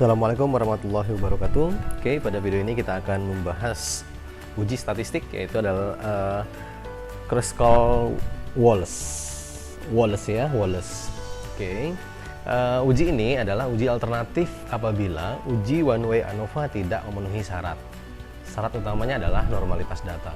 Assalamualaikum warahmatullahi wabarakatuh. Oke, pada video ini kita akan membahas uji statistik, yaitu adalah Kruskal-Wallis ya, Wallis. Oke, uji ini adalah uji alternatif apabila uji one way ANOVA tidak memenuhi syarat. Syarat utamanya adalah normalitas data.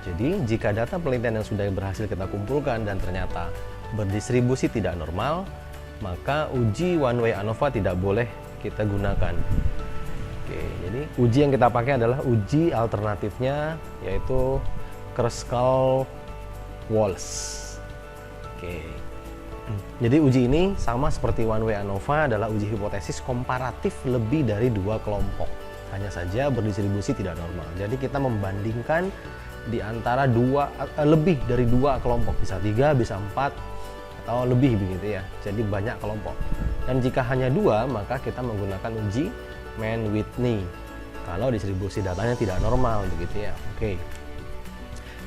Jadi, jika data penelitian yang sudah berhasil kita kumpulkan dan ternyata berdistribusi tidak normal, maka uji one way ANOVA tidak boleh kita gunakan. Oke, jadi uji yang kita pakai adalah uji alternatifnya, yaitu Kruskal-Wallis. Oke, jadi uji ini sama seperti one way ANOVA, adalah uji hipotesis komparatif lebih dari dua kelompok, hanya saja berdistribusi tidak normal. Jadi kita membandingkan di antara lebih dari dua kelompok, bisa 3, bisa 4 atau lebih begitu ya. Jadi banyak kelompok. Dan jika hanya 2, maka kita menggunakan uji Mann-Whitney kalau distribusi datanya tidak normal begitu ya. Oke.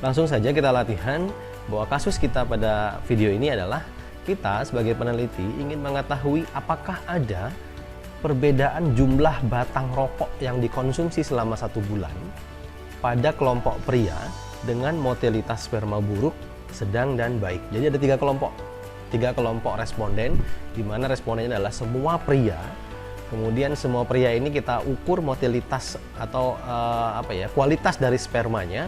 Langsung saja kita latihan, bahwa kasus kita pada video ini adalah kita sebagai peneliti ingin mengetahui apakah ada perbedaan jumlah batang rokok yang dikonsumsi selama 1 bulan pada kelompok pria dengan motilitas sperma buruk, sedang, dan baik. Jadi ada 3 kelompok. 3 kelompok responden, di mana respondennya adalah semua pria. Kemudian semua pria ini kita ukur motilitas atau kualitas dari spermanya.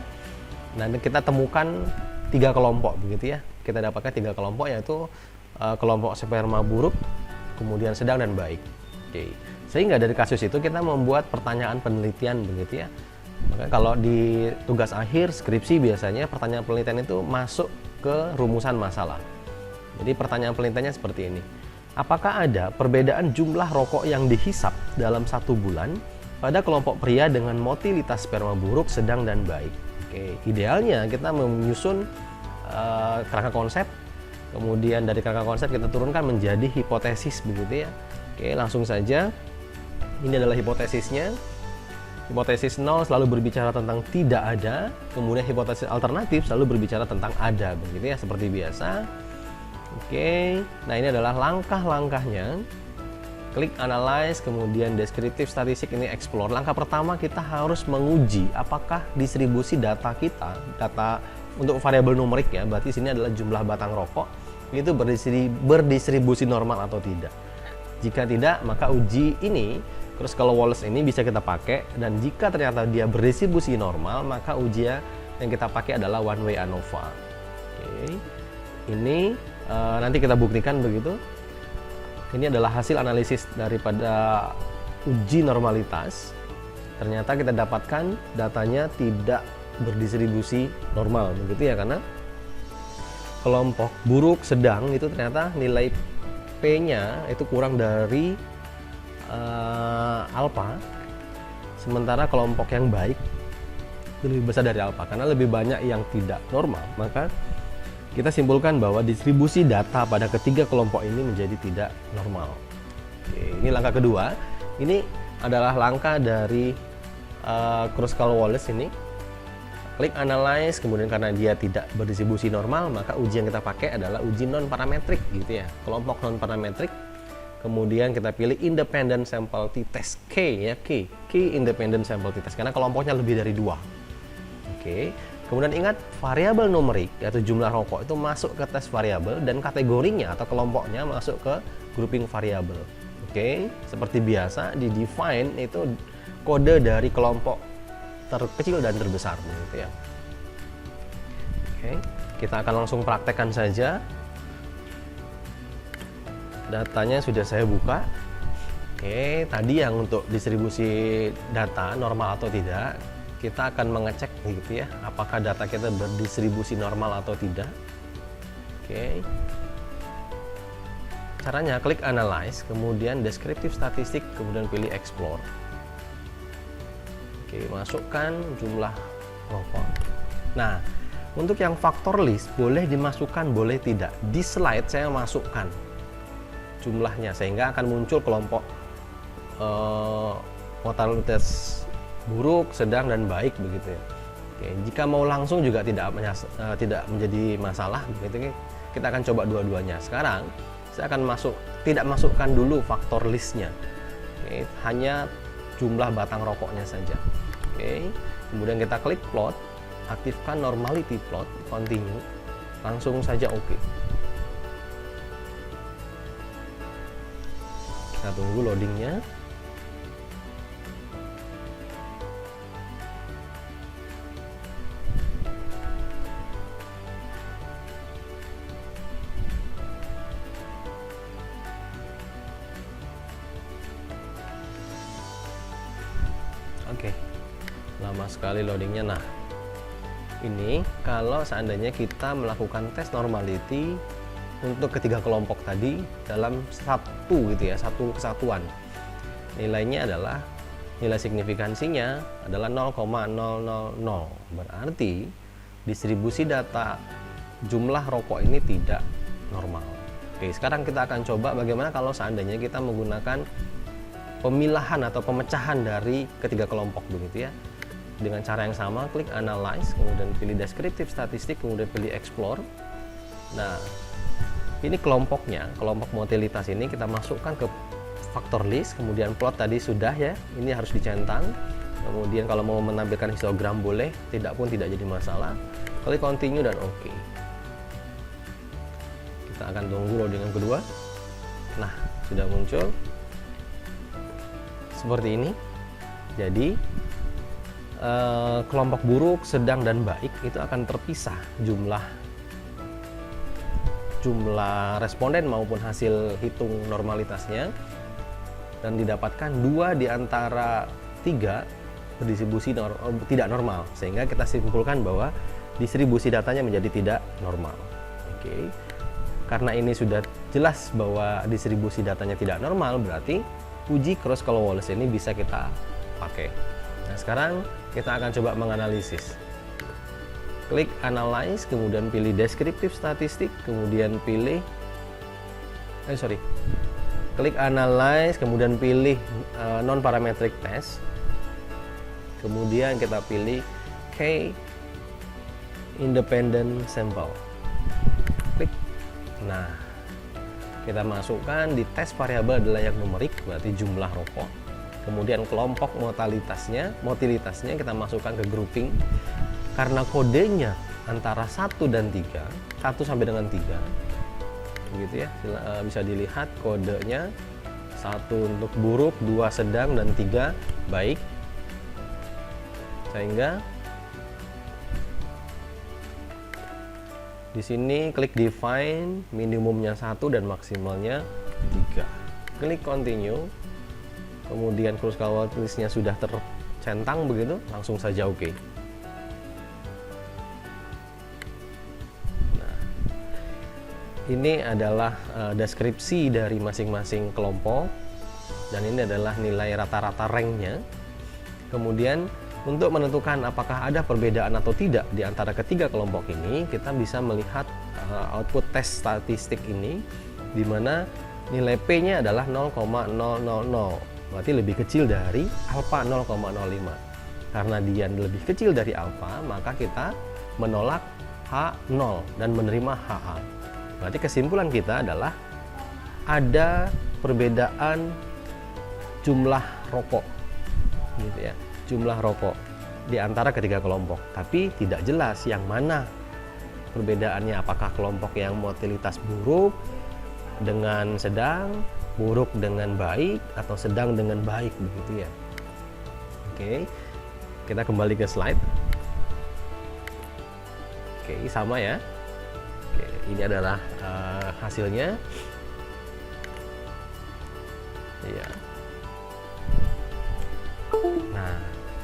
Dan kita temukan 3 kelompok begitu ya. Kita dapatkan 3 kelompok, yaitu kelompok sperma buruk, kemudian sedang, dan baik. Oke. Sehingga dari kasus itu kita membuat pertanyaan penelitian begitu ya. Maka kalau di tugas akhir skripsi biasanya pertanyaan penelitian itu masuk ke rumusan masalah. Jadi pertanyaan penelitiannya seperti ini. Apakah ada perbedaan jumlah rokok yang dihisap dalam 1 bulan pada kelompok pria dengan motilitas sperma buruk, sedang, dan baik? Oke, idealnya kita menyusun kerangka konsep. Kemudian dari kerangka konsep kita turunkan menjadi hipotesis begitu ya. Oke, langsung saja. Ini adalah hipotesisnya. Hipotesis 0 selalu berbicara tentang tidak ada. Kemudian hipotesis alternatif selalu berbicara tentang ada begitu ya, seperti biasa. Oke, nah ini adalah langkah-langkahnya. Klik analyze, kemudian deskriptif statistik, ini explore. Langkah pertama kita harus menguji apakah distribusi data kita, data untuk variabel numerik ya, berarti sini adalah jumlah batang rokok, itu berdistribusi normal atau tidak. Jika tidak, maka uji ini, Kruskal-Wallis ini bisa kita pakai, dan jika ternyata dia berdistribusi normal, maka uji yang kita pakai adalah one way ANOVA. Oke, ini nanti kita buktikan begitu. Ini adalah hasil analisis daripada uji normalitas. Ternyata kita dapatkan datanya tidak berdistribusi normal begitu ya, karena kelompok buruk, sedang itu ternyata nilai P-nya itu kurang dari alfa, sementara kelompok yang baik itu lebih besar dari alfa karena lebih banyak yang tidak normal. Maka kita simpulkan bahwa distribusi data pada ketiga kelompok ini menjadi tidak normal. Oke, ini langkah kedua. Ini adalah langkah dari Kruskal-Wallis ini. Klik analyze, kemudian karena dia tidak berdistribusi normal, maka uji yang kita pakai adalah uji non parametrik gitu ya, kelompok non parametrik. Kemudian kita pilih independent sample t-test, K ya, K independent sample t-test, karena kelompoknya lebih dari 2. Oke. Kemudian ingat, variabel numerik yaitu jumlah rokok itu masuk ke tes variabel, dan kategorinya atau kelompoknya masuk ke grouping variabel. Oke, seperti biasa di define itu kode dari kelompok terkecil dan terbesar gitu ya. Oke, kita akan langsung praktekkan saja. Datanya sudah saya buka. Oke, tadi yang untuk distribusi data normal atau tidak, kita akan mengecek gitu ya, apakah data kita berdistribusi normal atau tidak. Oke. Caranya klik analyze, kemudian deskriptif statistik, kemudian pilih explore. Oke, masukkan jumlah rokok. Nah, untuk yang faktor list boleh dimasukkan, boleh tidak. Di slide saya masukkan jumlahnya sehingga akan muncul kelompok mortalitas buruk, sedang, dan baik begitu ya. Oke, jika mau langsung juga tidak menjadi masalah begitu. Kita akan coba dua-duanya. Sekarang saya akan tidak masukkan dulu faktor listnya. Oke, hanya jumlah batang rokoknya saja. Oke, kemudian kita klik plot, aktifkan normality plot, continue, langsung saja oke. Kita tunggu loadingnya. Oke, lama sekali loadingnya. Nah, ini kalau seandainya kita melakukan tes normality untuk ketiga kelompok tadi dalam satu gitu ya, satu kesatuan, nilainya adalah nilai signifikansinya adalah 0,000. Berarti distribusi data jumlah rokok ini tidak normal. Oke, sekarang kita akan coba bagaimana kalau seandainya kita menggunakan pemilahan atau pemecahan dari ketiga kelompok begitu ya. Dengan cara yang sama, klik analyze, kemudian pilih descriptive statistik, kemudian pilih explore. Nah, ini kelompoknya, kelompok motilitas ini kita masukkan ke faktor list, kemudian plot tadi sudah ya, ini harus dicentang. Kemudian kalau mau menampilkan histogram boleh, tidak pun tidak jadi masalah. Klik continue dan oke. Kita akan tunggu loading yang kedua. Nah, sudah muncul seperti ini. Jadi kelompok buruk, sedang, dan baik itu akan terpisah jumlah responden maupun hasil hitung normalitasnya, dan didapatkan 2 di antara 3 berdistribusi tidak normal, sehingga kita simpulkan bahwa distribusi datanya menjadi tidak normal. Oke, karena ini sudah jelas bahwa distribusi datanya tidak normal, berarti uji Cross-Wallis ini bisa kita pakai. Nah, sekarang kita akan coba menganalisis. Klik analyze, kemudian pilih descriptive statistik, kemudian pilih klik analyze, kemudian pilih non parametric test, kemudian kita pilih K independent sample. Klik. Nah, kita masukkan di tes variabel adalah yang numerik, berarti jumlah rokok. Kemudian kelompok motilitasnya kita masukkan ke grouping. Karena kodenya antara 1 dan 3, 1 sampai dengan 3, begitu ya, bisa dilihat kodenya 1 untuk buruk, 2 sedang, dan 3 baik. Sehingga di sini klik define, minimumnya 1 dan maksimalnya 3. Klik continue, kemudian Cross-Wallis-nya sudah tercentang begitu, langsung saja oke. Nah, ini adalah deskripsi dari masing-masing kelompok, dan ini adalah nilai rata-rata ranknya. Kemudian untuk menentukan apakah ada perbedaan atau tidak di antara ketiga kelompok ini, kita bisa melihat output tes statistik ini, di mana nilai P-nya adalah 0,000. Berarti lebih kecil dari alfa 0,05. Karena dia lebih kecil dari alfa, maka kita menolak H0 dan menerima HA. Berarti kesimpulan kita adalah ada perbedaan jumlah rokok, gitu ya, jumlah rokok di antara ketiga kelompok. Tapi tidak jelas yang mana perbedaannya, apakah kelompok yang motilitas buruk dengan sedang, buruk dengan baik, atau sedang dengan baik, begitu ya. Oke, kita kembali ke slide. Oke, sama ya. Oke, ini adalah hasilnya. Iya. Nah,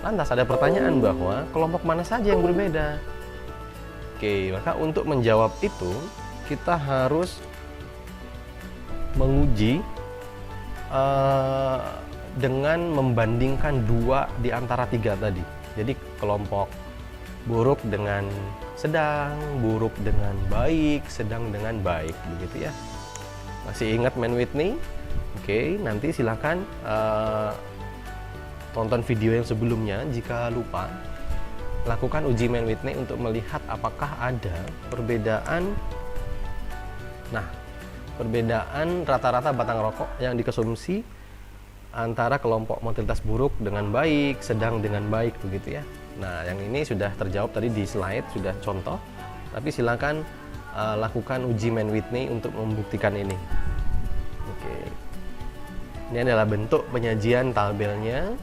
lantas ada pertanyaan bahwa kelompok mana saja yang berbeda. Oke, maka untuk menjawab itu kita harus menguji dengan membandingkan 2 di antara 3 tadi. Jadi kelompok buruk dengan sedang, buruk dengan baik, sedang dengan baik, begitu ya. Masih ingat Mann-Whitney? Oke, nanti silakan tonton video yang sebelumnya. Jika lupa, lakukan uji Mann-Whitney untuk melihat apakah ada perbedaan. Nah, perbedaan rata-rata batang rokok yang dikonsumsi antara kelompok motilitas buruk dengan baik, sedang dengan baik begitu ya. Nah, yang ini sudah terjawab tadi di slide, sudah contoh. Tapi silakan lakukan uji Mann-Whitney untuk membuktikan ini. Oke. Ini adalah bentuk penyajian tabelnya.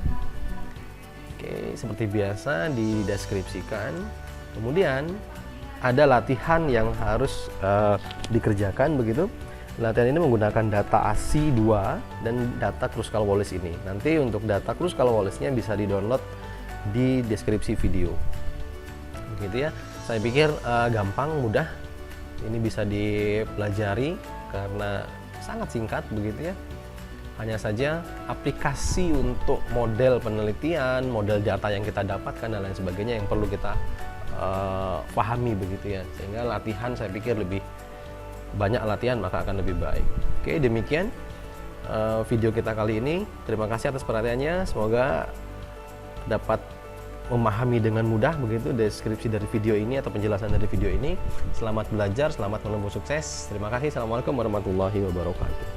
Oke, seperti biasa dideskripsikan. Kemudian ada latihan yang harus dikerjakan begitu. Latihan ini menggunakan data ASI2 dan data Kruskal-Wallis ini. Nanti untuk data Kruskal-Wallisnya bisa di-download di deskripsi video. Begitu ya. Saya pikir gampang, mudah. Ini bisa dipelajari karena sangat singkat begitu ya. Hanya saja aplikasi untuk model penelitian, model data yang kita dapatkan dan lain sebagainya yang perlu kita pahami begitu ya. Sehingga latihan saya pikir lebih banyak latihan maka akan lebih baik. Oke, demikian video kita kali ini. Terima kasih atas perhatiannya. Semoga dapat memahami dengan mudah begitu deskripsi dari video ini atau penjelasan dari video ini. Selamat belajar, selamat menempuh sukses. Terima kasih. Assalamualaikum warahmatullahi wabarakatuh.